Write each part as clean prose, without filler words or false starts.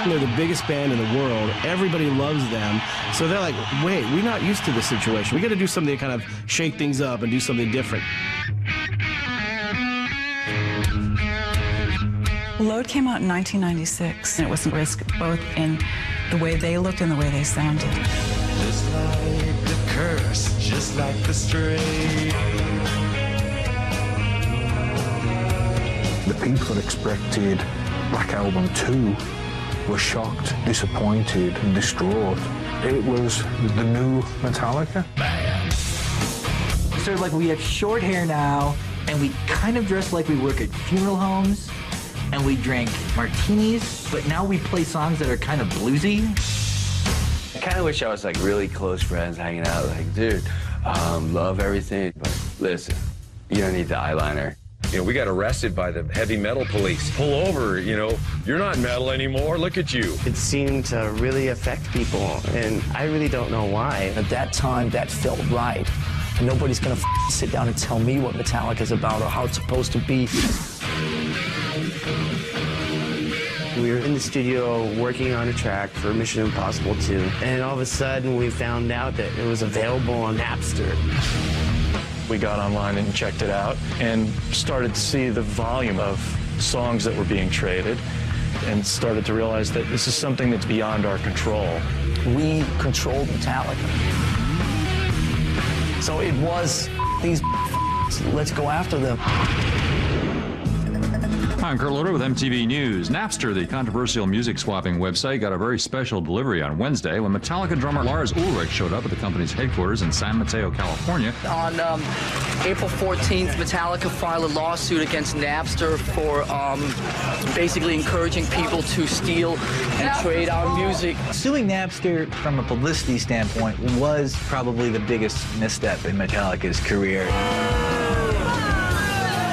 They're the biggest band in the world. Everybody loves them. So they're like, wait, we're not used to this situation. We got to do something to kind of shake things up and do something different. Load came out in 1996, and it was a risk both in the way they looked and the way they sounded. Just like the curse, just like the stray. The people that expected Black Album 2 were shocked, disappointed, and distraught. It was the new Metallica. Sort of like we have short hair now, and we kind of dress like we work at funeral homes, and we drink martinis, but now we play songs that are kind of bluesy. I kind of wish I was like really close friends hanging out, like, dude, love everything, but listen, you don't need the eyeliner. You know, we got arrested by the heavy metal police. Pull over, you know, you're not metal anymore, look at you. It seemed to really affect people, and I really don't know why. At that time, that felt right. And nobody's gonna sit down and tell me what Metallica's about or how it's supposed to be. We were in the studio working on a track for Mission Impossible 2, and all of a sudden we found out that it was available on Napster. We got online and checked it out and started to see the volume of songs that were being traded and started to realize that this is something that's beyond our control. We controlled Metallica. So it was these let's go after them. I'm Kurt Loder with MTV News. Napster, the controversial music swapping website, got a very special delivery on Wednesday when Metallica drummer Lars Ulrich showed up at the company's headquarters in San Mateo, California. On April 14th, Metallica filed a lawsuit against Napster for basically encouraging people to steal and trade our music. Suing Napster from a publicity standpoint was probably the biggest misstep in Metallica's career.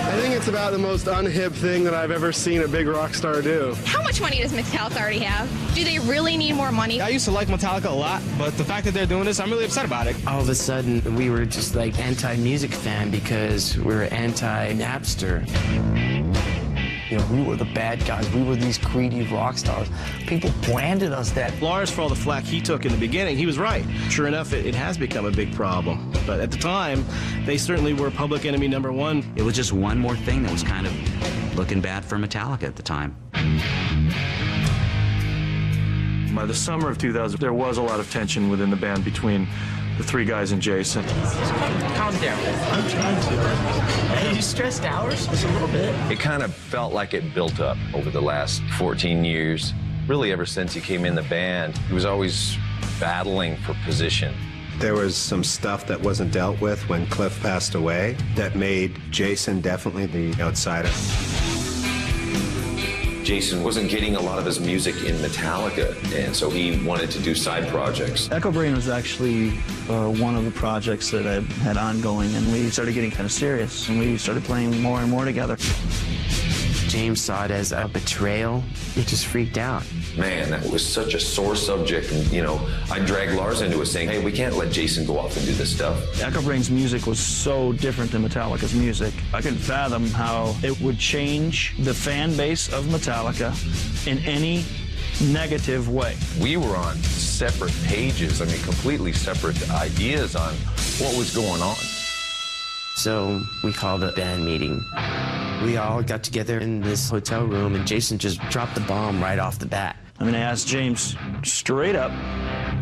I think it's about the most unhip thing that I've ever seen a big rock star do. How much money does Metallica already have? Do they really need more money? I used to like Metallica a lot, but the fact that they're doing this, I'm really upset about it. All of a sudden, we were just like anti-music fan because we're anti-Napster. You know, we were the bad guys. We were these greedy rock stars. People branded us that. Lars, for all the flack he took in the beginning, he was right. Sure enough, it has become a big problem. But at the time, they certainly were public enemy number one. It was just one more thing that was kind of looking bad for Metallica at the time. By the summer of 2000, there was a lot of tension within the band between the three guys and Jason. Calm down. I'm trying to. Are you stressed out just a little bit? It kind of felt like it built up over the last 14 years. Really, ever since he came in the band, he was always battling for position. There was some stuff that wasn't dealt with when Cliff passed away that made Jason definitely the outsider. Jason wasn't getting a lot of his music in Metallica, and so he wanted to do side projects. Echo Brain was actually one of the projects that I had ongoing, and we started getting kind of serious, and we started playing more and more together. James saw it as a betrayal. He just freaked out. Man, that was such a sore subject, and, you know, I dragged Lars into it saying, hey, we can't let Jason go off and do this stuff. Echo Brain's music was so different than Metallica's music. I couldn't fathom how it would change the fan base of Metallica in any negative way. We were on separate pages, I mean, completely separate ideas on what was going on. So we called a band meeting. We all got together in this hotel room, and Jason just dropped the bomb right off the bat. I mean, I asked James straight up,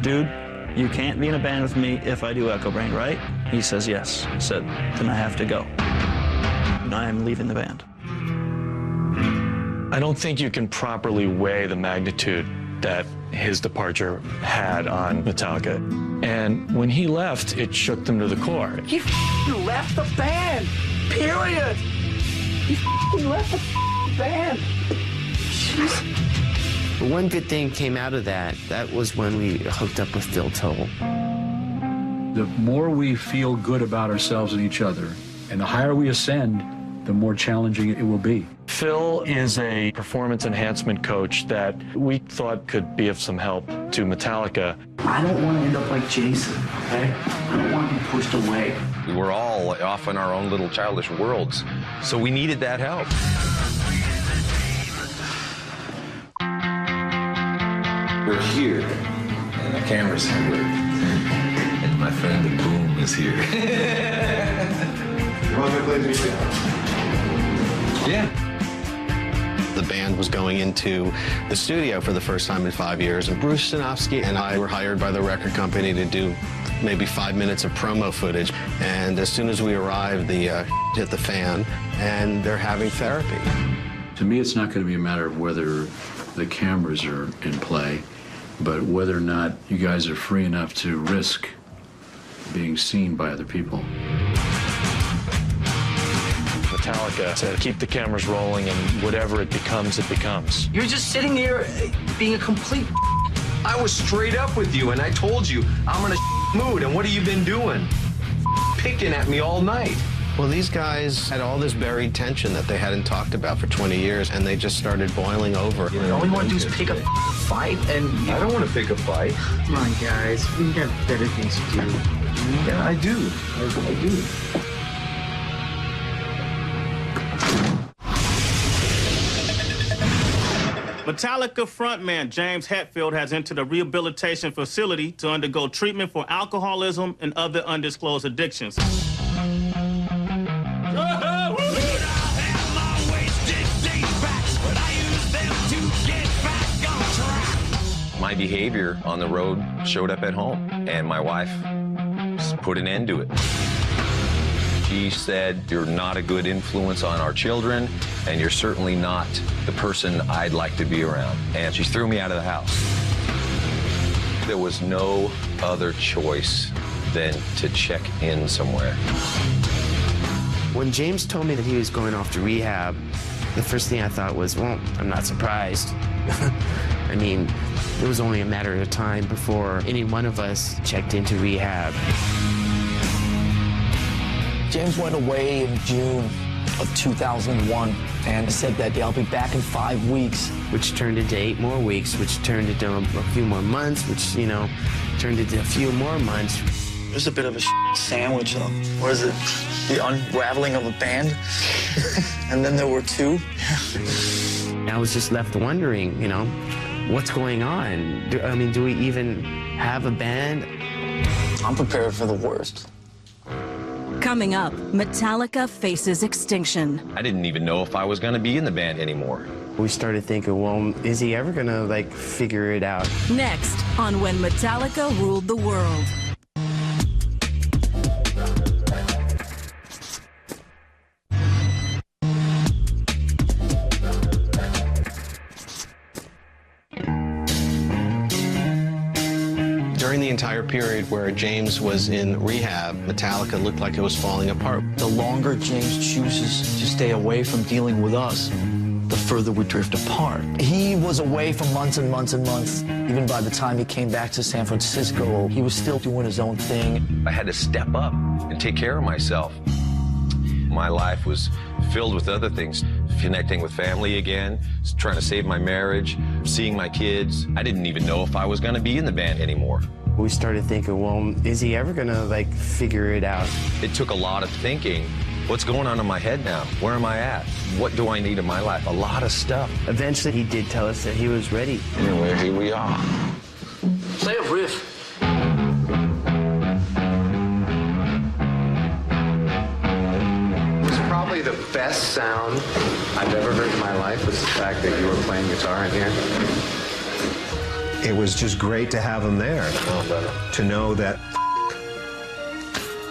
dude, you can't be in a band with me if I do Echo Brain, right? He says yes. I said, then I have to go. I am leaving the band. I don't think you can properly weigh the magnitude that his departure had on Metallica. And when he left, it shook them to the core. He left the band, period. He left the band. Jeez. But one good thing came out of that. That was when we hooked up with Phil Toll. The more we feel good about ourselves and each other, and the higher we ascend, the more challenging it will be. Phil is a performance enhancement coach that we thought could be of some help to Metallica. I don't want to end up like Jason, okay? I don't want to be pushed away. We were all off in our own little childish worlds, so we needed that help. We're here, and the camera's here, and my friend the Boom is here. You want me to play the music? Yeah. The band was going into the studio for the first time in 5 years, and Bruce Sinofsky and I were hired by the record company to do maybe 5 minutes of promo footage. And as soon as we arrived, the hit the fan, and they're having therapy. To me, it's not going to be a matter of whether the cameras are in play, but whether or not you guys are free enough to risk being seen by other people. Metallica to keep the cameras rolling, and whatever it becomes, it becomes. You're just sitting here being a complete. I was straight up with you, and I told you I'm in a mood, and what have you been doing? Picking at me all night. Well, these guys had all this buried tension that they hadn't talked about for 20 years, and they just started boiling over. All we want to do is pick a fight, and I don't want to pick a fight. Come on, guys. We got better things to do. Yeah, I do. I do. Metallica frontman James Hetfield has entered a rehabilitation facility to undergo treatment for alcoholism and other undisclosed addictions. My behavior on the road showed up at home, and my wife put an end to it. She said, "You're not a good influence on our children, and you're certainly not the person I'd like to be around." And she threw me out of the house. There was no other choice than to check in somewhere. When James told me that he was going off to rehab, the first thing I thought was, well, I'm not surprised. I mean, it was only a matter of time before any one of us checked into rehab. James went away in June of 2001 and said that I'll be back in 5 weeks. Which turned into 8 more weeks, which turned into a few more months, which, you know, turned into a few more months. It was a bit of a sandwich. What is it? The unraveling of a band? And then there were 2. I was just left wondering, you know, what's going on? Do we even have a band? I'm prepared for the worst. Coming up, Metallica faces extinction. I didn't even know if I was going to be in the band anymore. We started thinking, well, is he ever going to, like, figure it out? Next on When Metallica Ruled the World. During the entire period where James was in rehab, Metallica looked like it was falling apart. The longer James chooses to stay away from dealing with us, the further we drift apart. He was away for months and months and months. Even by the time he came back to San Francisco, he was still doing his own thing. I had to step up and take care of myself. My life was filled with other things, connecting with family again, trying to save my marriage, seeing my kids. I didn't even know if I was going to be in the band anymore. We started thinking, well, is he ever going to, like, figure it out? It took a lot of thinking. What's going on in my head now? Where am I at? What do I need in my life? A lot of stuff. Eventually, he did tell us that he was ready. Anyway, here we are. Play a riff. Probably the best sound I've ever heard in my life was the fact that you were playing guitar in here. It was just great to have him there, to know that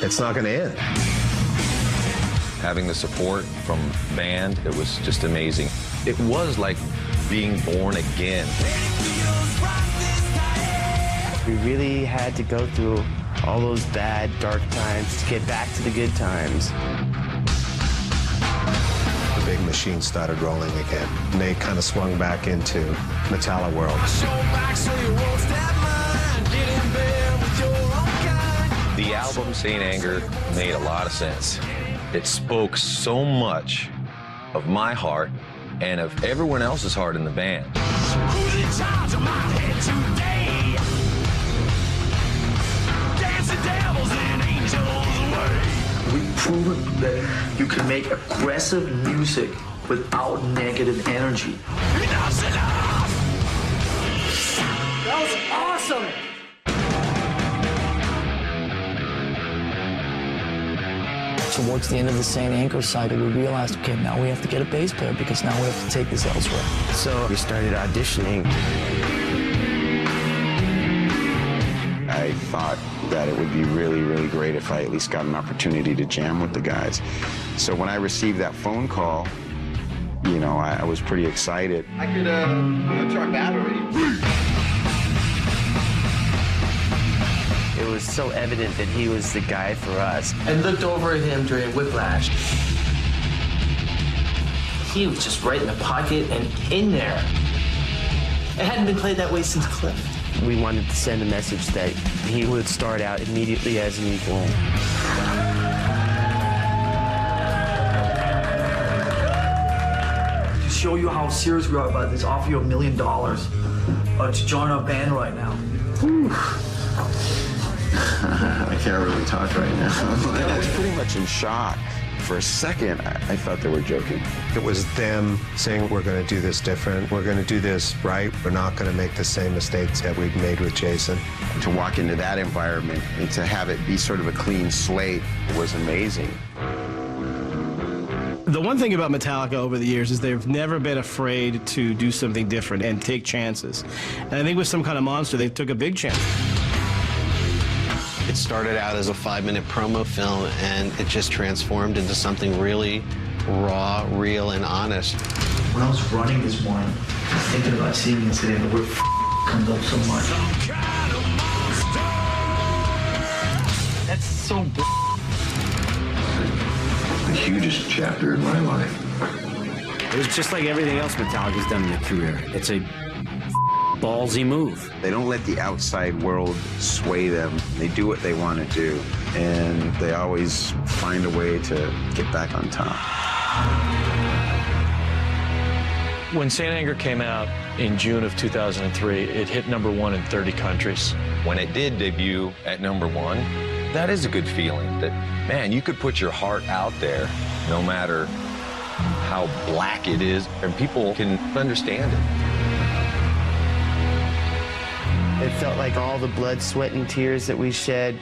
it's not going to end. Having the support from band, it was just amazing. It was like being born again. We really had to go through all those bad, dark times to get back to the good times. The big machine started rolling again, and they kind of swung back into Metallica World. The album, Saint Anger, made a lot of sense. It spoke so much of my heart and of everyone else's heart in the band. Who's in charge of my head today? Dancing devils and angels away. We've proven that you can make aggressive music without negative energy. Enough's enough! was awesome! Towards the end of the St. Anger cycle, we realized, okay, now we have to get a bass player because now we have to take this elsewhere. So we started auditioning. I thought that it would be really, really great if I at least got an opportunity to jam with the guys. So when I received that phone call, you know, I was pretty excited. I could try battery. It was so evident that he was the guy for us. I looked over at him during Whiplash. He was just right in the pocket and in there. It hadn't been played that way since Cliff. We wanted to send a message that he would start out immediately as an equal. To show you how serious we are about this, offer you $1 million to join our band right now. I can't really talk right now. I was pretty much in shock. For a second, I thought they were joking. It was them saying, we're going to do this different. We're going to do this right. We're not going to make the same mistakes that we've made with Jason. To walk into that environment and to have it be sort of a clean slate was amazing. The one thing about Metallica over the years is they've never been afraid to do something different and take chances. And I think with Some Kind of Monster, they took a big chance. It started out as a 5-minute promo film, and it just transformed into something really raw, real, and honest. When I was running this morning, thinking about seeing this today, the word comes up so much. That's so The hugest chapter in my life. It was just like everything else Metallica's done in their career. It's a ballsy move. They don't let the outside world sway them. They do what they want to do, and they always find a way to get back on top. When St. Anger came out in June of 2003, it hit #1 in 30 countries. When it did debut at #1, that is a good feeling that, man, you could put your heart out there no matter how black it is, and people can understand it. It felt like all the blood, sweat, and tears that we shed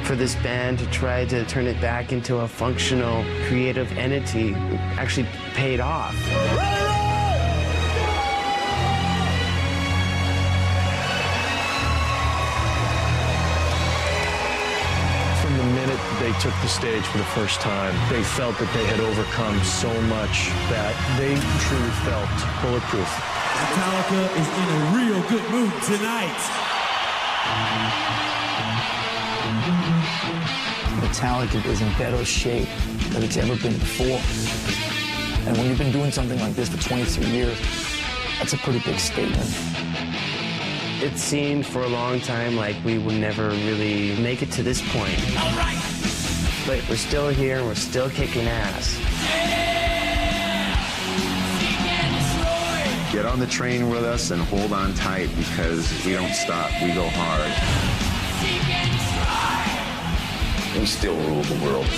for this band to try to turn it back into a functional, creative entity actually paid off. From the minute they took the stage for the first time, they felt that they had overcome so much that they truly felt bulletproof. Metallica is in a real good mood tonight. Metallica is in better shape than it's ever been before. And when you've been doing something like this for 23 years, that's a pretty big statement. It seemed for a long time like we would never really make it to this point. All right. But we're still here and we're still kicking ass. Get on the train with us and hold on tight, because we don't stop. We go hard. We still rule the world.